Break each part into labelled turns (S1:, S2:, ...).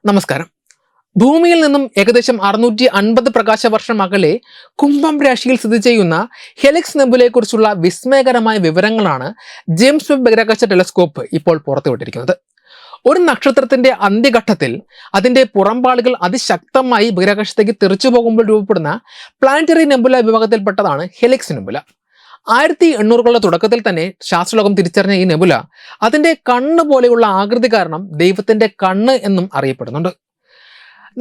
S1: നമസ്കാരം. ഭൂമിയിൽ നിന്നും ഏകദേശം 650 പ്രകാശവർഷം അകലെ കുംഭം രാശിയിൽ സ്ഥിതി ചെയ്യുന്ന ഹെലിക്സ് നെബുലയെക്കുറിച്ചുള്ള വിസ്മയകരമായ വിവരങ്ങളാണ് ജെയിംസ് വെബ് ബഹിരാകാശ ടെലസ്കോപ്പ് ഇപ്പോൾ പുറത്തുവിട്ടിരിക്കുന്നത്. ഒരു നക്ഷത്രത്തിന്റെ അന്ത്യഘട്ടത്തിൽ അതിന്റെ പുറംപാളികൾ അതിശക്തമായി ബഹിരാകാശത്തേക്ക് തെറിച്ചു പോകുമ്പോൾ രൂപപ്പെടുന്ന പ്ലാനറ്ററി നെബുല വിഭാഗത്തിൽപ്പെട്ടതാണ് ഹെലിക്സ് നെബുല. 1800കളുടെ തുടക്കത്തിൽ തന്നെ ശാസ്ത്രലോകം തിരിച്ചറിഞ്ഞ ഈ നെബുല അതിന്റെ കണ്ണ് പോലെയുള്ള ആകൃതി കാരണം ദൈവത്തിന്റെ കണ്ണ് എന്നും അറിയപ്പെടുന്നുണ്ട്.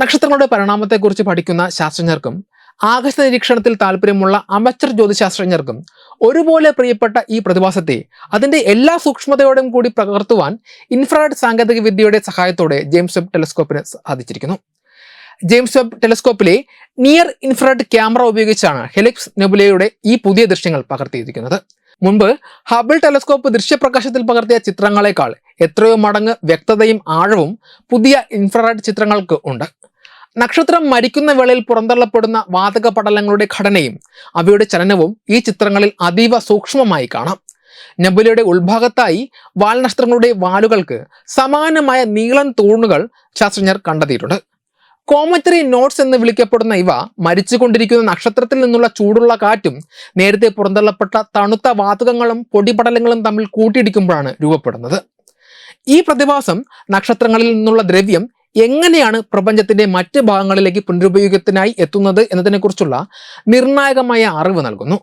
S1: നക്ഷത്രങ്ങളുടെ പരിണാമത്തെക്കുറിച്ച് പഠിക്കുന്ന ശാസ്ത്രജ്ഞർക്കും ആകാശ നിരീക്ഷണത്തിൽ താല്പര്യമുള്ള അമച്ചർ ജ്യോതിശാസ്ത്രജ്ഞർക്കും ഒരുപോലെ പ്രിയപ്പെട്ട ഈ പ്രതിഭാസത്തെ അതിന്റെ എല്ലാ സൂക്ഷ്മതയോടും കൂടി പകർത്തുവാൻ ഇൻഫ്രാറെഡ് സാങ്കേതിക വിദ്യയുടെ സഹായത്തോടെ ജെയിംസ് വെബ് ടെലസ്കോപ്പിന് സാധിച്ചിരിക്കുന്നു. ജെയിംസ് വെബ് ടെലസ്കോപ്പിലെ നിയർ ഇൻഫ്രാറെഡ് ക്യാമറ ഉപയോഗിച്ചാണ് ഹെലിക്സ് നെബുലയുടെ ഈ പുതിയ ദൃശ്യങ്ങൾ പകർത്തിയിരിക്കുന്നത്. മുൻപ് ഹബിൾ ടെലസ്കോപ്പ് ദൃശ്യപ്രകാശത്തിൽ പകർത്തിയ ചിത്രങ്ങളെക്കാൾ എത്രയോ മടങ്ങ് വ്യക്തതയും ആഴവും പുതിയ ഇൻഫ്രാറെഡ് ചിത്രങ്ങൾക്ക് ഉണ്ട്. നക്ഷത്രം മരിക്കുന്ന വേളയിൽ പുറന്തള്ളപ്പെടുന്ന വാതക പടലങ്ങളുടെ ഘടനയും അവയുടെ ചലനവും ഈ ചിത്രങ്ങളിൽ അതീവ സൂക്ഷ്മമായി കാണാം. നെബുലയുടെ ഉൾഭാഗത്തായി വാൽനക്ഷത്രങ്ങളുടെ വാലുകൾക്ക് സമാനമായ നീളൻ തൂണുകൾ ശാസ്ത്രജ്ഞർ കണ്ടെത്തിയിട്ടുണ്ട്. കോമറ്ററി നോട്ട്സ് എന്ന് വിളിക്കപ്പെടുന്ന ഇവ മരിച്ചുകൊണ്ടിരിക്കുന്ന നക്ഷത്രത്തിൽ നിന്നുള്ള ചൂടുള്ള കാറ്റും നേരത്തെ പുറന്തള്ളപ്പെട്ട തണുത്ത വാതകങ്ങളും പൊടിപടലങ്ങളും തമ്മിൽ കൂട്ടിയിടിക്കുമ്പോഴാണ് രൂപപ്പെടുന്നത്. ഈ പ്രതിഭാസം നക്ഷത്രങ്ങളിൽ നിന്നുള്ള ദ്രവ്യം എങ്ങനെയാണ് പ്രപഞ്ചത്തിന്റെ മറ്റ് ഭാഗങ്ങളിലേക്ക് പുനരുപയോഗത്തിനായി എത്തുന്നത് എന്നതിനെക്കുറിച്ചുള്ള നിർണായകമായ അറിവ് നൽകുന്നു.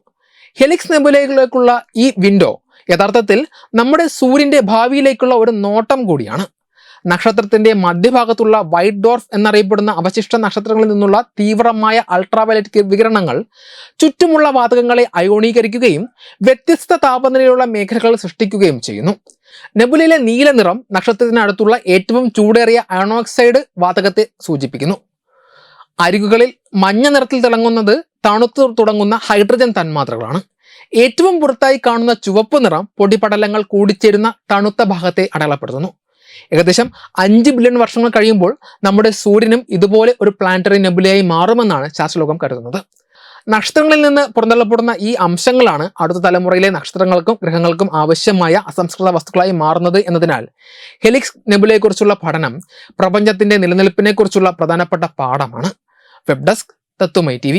S1: ഹെലിക്സ് നെബുലയിലേക്കുള്ള ഈ വിൻഡോ യഥാർത്ഥത്തിൽ നമ്മുടെ സൂര്യന്റെ ഭാവിയിലേക്കുള്ള ഒരു നോട്ടം കൂടിയാണ്. നക്ഷത്രത്തിന്റെ മധ്യഭാഗത്തുള്ള വൈറ്റ് ഡോർഫ് എന്നറിയപ്പെടുന്ന അവശിഷ്ട നക്ഷത്രങ്ങളിൽ നിന്നുള്ള തീവ്രമായ അൾട്രാവയലറ്റ് വികിരണങ്ങൾ ചുറ്റുമുള്ള വാതകങ്ങളെ അയോണീകരിക്കുകയും വ്യത്യസ്ത താപനിലയിലുള്ള മേഖലകൾ സൃഷ്ടിക്കുകയും ചെയ്യുന്നു. നെബുലയിലെ നീല നിറം നക്ഷത്രത്തിനടുത്തുള്ള ഏറ്റവും ചൂടേറിയ അയണോക്സൈഡ് വാതകത്തെ സൂചിപ്പിക്കുന്നു. അരികുകളിൽ മഞ്ഞ നിറത്തിൽ തിളങ്ങുന്നത് തണുത്തു തുടങ്ങുന്ന ഹൈഡ്രജൻ തന്മാത്രകളാണ്. ഏറ്റവും പുറത്തായി കാണുന്ന ചുവപ്പ് നിറം പൊടിപടലങ്ങൾ കൂടിച്ചേരുന്ന തണുത്ത ഭാഗത്തെ അടയാളപ്പെടുത്തുന്നു. ഏകദേശം 5 ബില്യൺ വർഷങ്ങൾ കഴിയുമ്പോൾ നമ്മുടെ സൂര്യനും ഇതുപോലെ ഒരു പ്ലാനറ്ററി നെബുലയായി മാറുമെന്നാണ് ശാസ്ത്രലോകം കരുതുന്നത്. നക്ഷത്രങ്ങളിൽ നിന്ന് പുറന്തള്ളപ്പെടുന്ന ഈ അംശങ്ങളാണ് അടുത്ത തലമുറയിലെ നക്ഷത്രങ്ങൾക്കും ഗ്രഹങ്ങൾക്കും ആവശ്യമായ അസംസ്കൃത വസ്തുക്കളായി മാറുന്നത് എന്നതിനാൽ ഹെലിക്സ് നെബുലയെക്കുറിച്ചുള്ള പഠനം പ്രപഞ്ചത്തിന്റെ നിലനിൽപ്പിനെക്കുറിച്ചുള്ള പ്രധാനപ്പെട്ട പാഠമാണ്. വെബ് ഡെസ്ക് തത്വമൈ TV.